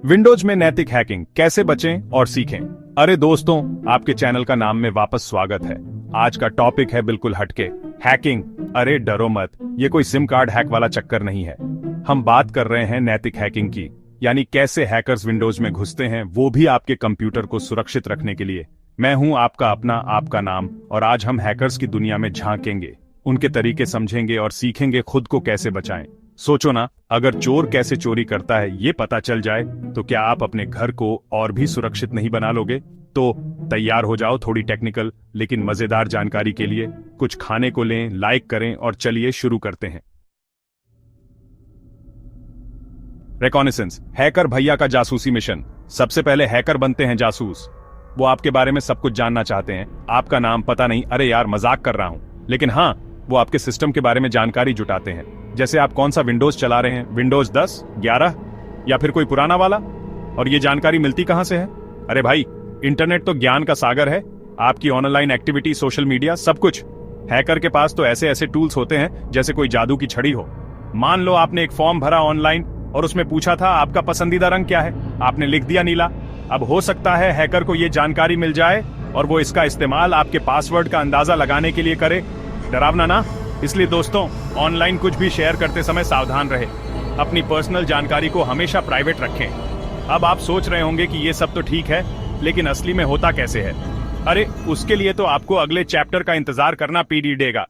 Windows में नैतिक hacking कैसे बचें और सीखें। अरे दोस्तों, आपके चैनल का नाम में वापस स्वागत है। आज का टॉपिक है बिल्कुल हटके, हैकिंग। अरे डरो मत, ये कोई सिम कार्ड हैक वाला चक्कर नहीं है। हम बात कर रहे हैं नैतिक हैकिंग की, यानी कैसे हैकर्स विंडोज में घुसते हैं, वो भी आपके कंप्यूटर को सुरक्षित रखने के लिए। मैं हूं आपका अपना, आपका नाम, और आज हम हैकर्स की दुनिया में झांकेंगे, उनके तरीके समझेंगे और सीखेंगे खुद को कैसे बचाएं। सोचो ना, अगर चोर कैसे चोरी करता है ये पता चल जाए तो क्या आप अपने घर को और भी सुरक्षित नहीं बना लोगे? तो तैयार हो जाओ थोड़ी टेक्निकल लेकिन मजेदार जानकारी के लिए। कुछ खाने को लें, लाइक करें और चलिए शुरू करते हैं। रिकॉनेसेंस, हैकर भैया का जासूसी मिशन। सबसे पहले हैकर बनते हैं जासूस। वो आपके बारे में सब कुछ जानना चाहते हैं, आपका नाम पता नहीं, अरे यार मजाक कर रहा हूं, लेकिन हाँ, वो आपके सिस्टम के बारे में जानकारी जुटाते हैं। जैसे आप कौन सा विंडोज चला रहे हैं, विंडोज 10, 11 या फिर कोई पुराना वाला। और ये जानकारी मिलती कहां से है? अरे भाई, इंटरनेट तो ज्ञान का सागर है। आपकी ऑनलाइन एक्टिविटी, सोशल मीडिया, सब कुछ। हैकर के पास तो ऐसे ऐसे टूल्स होते हैं जैसे कोई जादू की छड़ी हो। मान लो आपने एक फॉर्म भरा ऑनलाइन और उसमें पूछा था आपका पसंदीदा रंग क्या है, आपने लिख दिया नीला। अब हो सकता है हैकर को ये जानकारी मिल जाए और वो इसका इस्तेमाल आपके पासवर्ड का अंदाजा लगाने के लिए करे। डरावना ना? इसलिए दोस्तों, ऑनलाइन कुछ भी शेयर करते समय सावधान रहे। अपनी पर्सनल जानकारी को हमेशा प्राइवेट रखें। अब आप सोच रहे होंगे कि ये सब तो ठीक है, लेकिन असली में होता कैसे है? अरे उसके लिए तो आपको अगले चैप्टर का इंतजार करना पड़ेगा।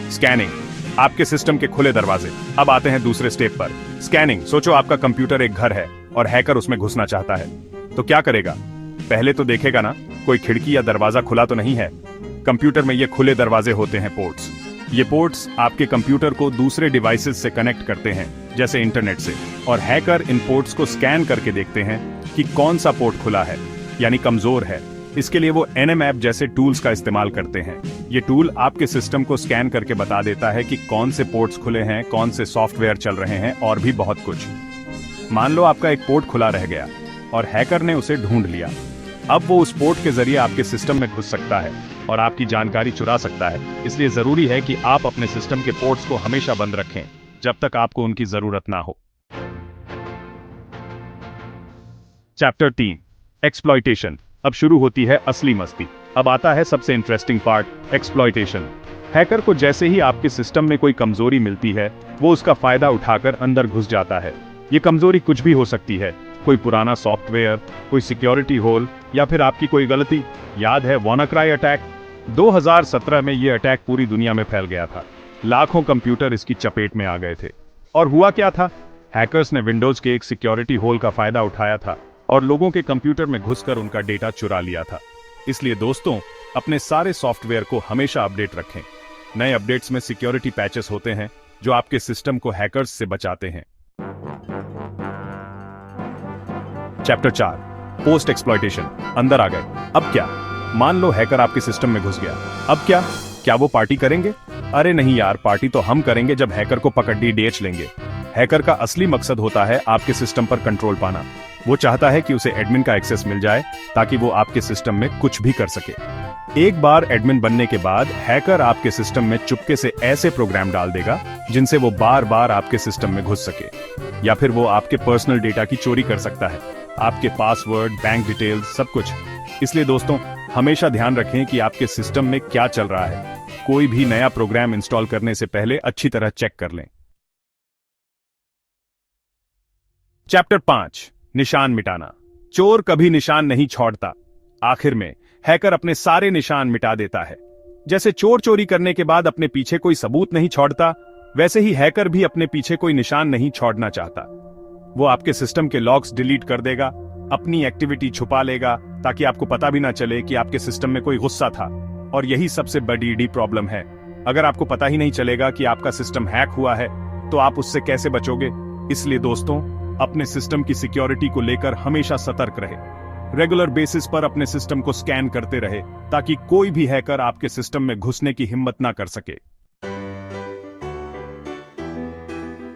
स्कैनिंग, आपके सिस्टम के खुले दरवाजे। अब आते हैं दूसरे स्टेप पर, स्कैनिंग। सोचो आपका कंप्यूटर एक घर है और हैकर उसमें घुसना चाहता है, तो क्या करेगा? पहले तो देखेगा ना, कोई खिड़की या दरवाजा खुला तो नहीं है। कंप्यूटर में ये खुले दरवाजे होते हैं पोर्ट्स। ये पोर्ट्स आपके कंप्यूटर को दूसरे डिवाइसेस से कनेक्ट करते हैं, जैसे इंटरनेट से, और हैकर इन पोर्ट्स को स्कैन करके देखते हैं कि कौन सा पोर्ट खुला है, यानी कमजोर है। इसके लिए वो NMAP जैसे टूल्स का इस्तेमाल करते हैं। ये टूल आपके सिस्टम को स्कैन करके बता देता है कि कौन से पोर्ट्स खुले हैं, कौन से सॉफ्टवेयर चल रहे हैं और भी बहुत कुछ। मान लो आपका एक पोर्ट खुला रह गया और हैकर ने उसे ढूंढ लिया। अब वो उस पोर्ट के जरिए आपके सिस्टम में घुस सकता है और आपकी जानकारी चुरा सकता है। इसलिए जरूरी है कि आप अपने सिस्टम के पोर्ट्स को हमेशा बंद रखें जब तक आपको उनकी जरूरत ना हो। Chapter 3, exploitation. अब शुरू होती है असली मस्ती। अब आता है सबसे इंटरेस्टिंग पार्ट, एक्सप्लॉयटेशन। हैकर को जैसे ही आपके सिस्टम में कोई कमजोरी मिलती है, वो उसका फायदा उठाकर अंदर घुस जाता है। ये कमजोरी कुछ भी हो सकती है, कोई पुराना सॉफ्टवेयर, कोई सिक्योरिटी होल, या फिर आपकी कोई गलती। याद है WannaCry अटैक? 2017 में ये अटैक पूरी दुनिया में फैल गया था। लाखों कंप्यूटर इसकी चपेट में आ गए थे। और हुआ क्या था? हैकर्स ने विंडोज के एक सिक्योरिटी होल का फायदा उठाया था और लोगों के कंप्यूटर में घुसकर उनका डेटा चुरा लिया था। इसलिए दोस्तों, अपने सारे सॉफ्टवेयर को हमेशा अपडेट रखें। नए अपडेट्स में सिक्योरिटी पैचेस होते हैं जो आपके सिस्टम को हैकर्स से बचाते हैं। Chapter 4, post exploitation. अंदर आ गए, अब क्या? मान लो हैकर आपके सिस्टम में घुस गया, अब क्या वो पार्टी करेंगे? अरे नहीं यार, पार्टी तो हम करेंगे जब हैकर को पकड़ DH लेंगे। हैकर का असली मकसद होता है आपके सिस्टम पर कंट्रोल पाना। वो चाहता है कि उसे एडमिन का एक्सेस मिल जाए ताकि वो आपके सिस्टम में कुछ भी कर सके। एक बार एडमिन बनने के बाद हैकर आपके सिस्टम में चुपके से ऐसे प्रोग्राम डाल देगा जिनसे वो बार बार आपके सिस्टम में घुस सके, या फिर वो आपके पर्सनल डेटा की चोरी कर सकता है, आपके पासवर्ड, बैंक डिटेल्स, सब कुछ। इसलिए दोस्तों, हमेशा ध्यान रखें कि आपके सिस्टम में क्या चल रहा है। कोई भी नया प्रोग्राम इंस्टॉल करने से पहले अच्छी तरह चेक कर लें। चैप्टर 5, निशान मिटाना। चोर कभी निशान नहीं छोड़ता। आखिर में हैकर अपने सारे निशान मिटा देता है। जैसे चोर चोरी करने के बाद अपने पीछे कोई सबूत नहीं छोड़ता, वैसे ही हैकर भी अपने पीछे कोई निशान नहीं छोड़ना चाहता। वो आपके सिस्टम के लॉग्स डिलीट कर देगा, अपनी एक्टिविटी छुपा लेगा ताकि आपको पता भी ना चले कि आपके सिस्टम में कोई गुस्सा था। और यही सबसे बड़ी प्रॉब्लम है। अगर आपको पता ही नहीं चलेगा कि आपका सिस्टम हैक हुआ है, तो आप उससे कैसे बचोगे? इसलिए दोस्तों, अपने सिस्टम की सिक्योरिटी को लेकर हमेशा सतर्क रहे। रेगुलर बेसिस पर अपने सिस्टम को स्कैन करते रहे ताकि कोई भी हैकर आपके सिस्टम में घुसने की हिम्मत ना कर सके।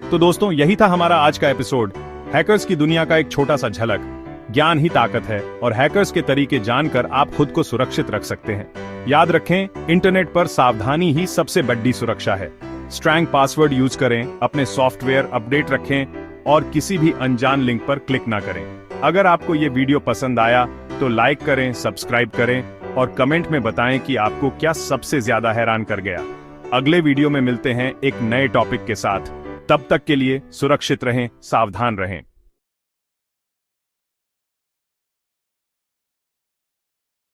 तो दोस्तों, यही था हमारा आज का एपिसोड। हैकर्स की दुनिया का एक छोटा सा झलक। ज्ञान ही ताकत है और हैकर्स के तरीके जानकर आप खुद को सुरक्षित रख सकते हैं। याद रखें, इंटरनेट पर सावधानी ही सबसे बड़ी सुरक्षा है। स्ट्रॉन्ग पासवर्ड यूज करें, अपने सॉफ्टवेयर अपडेट रखें और किसी भी अनजान लिंक पर क्लिक ना करें। अगर आपको ये वीडियो पसंद आया तो लाइक करें, सब्सक्राइब करें और कमेंट में बताएं कि आपको क्या सबसे ज्यादा हैरान कर गया। अगले वीडियो में मिलते हैं एक नए टॉपिक के साथ। तब तक के लिए सुरक्षित रहें, सावधान रहें।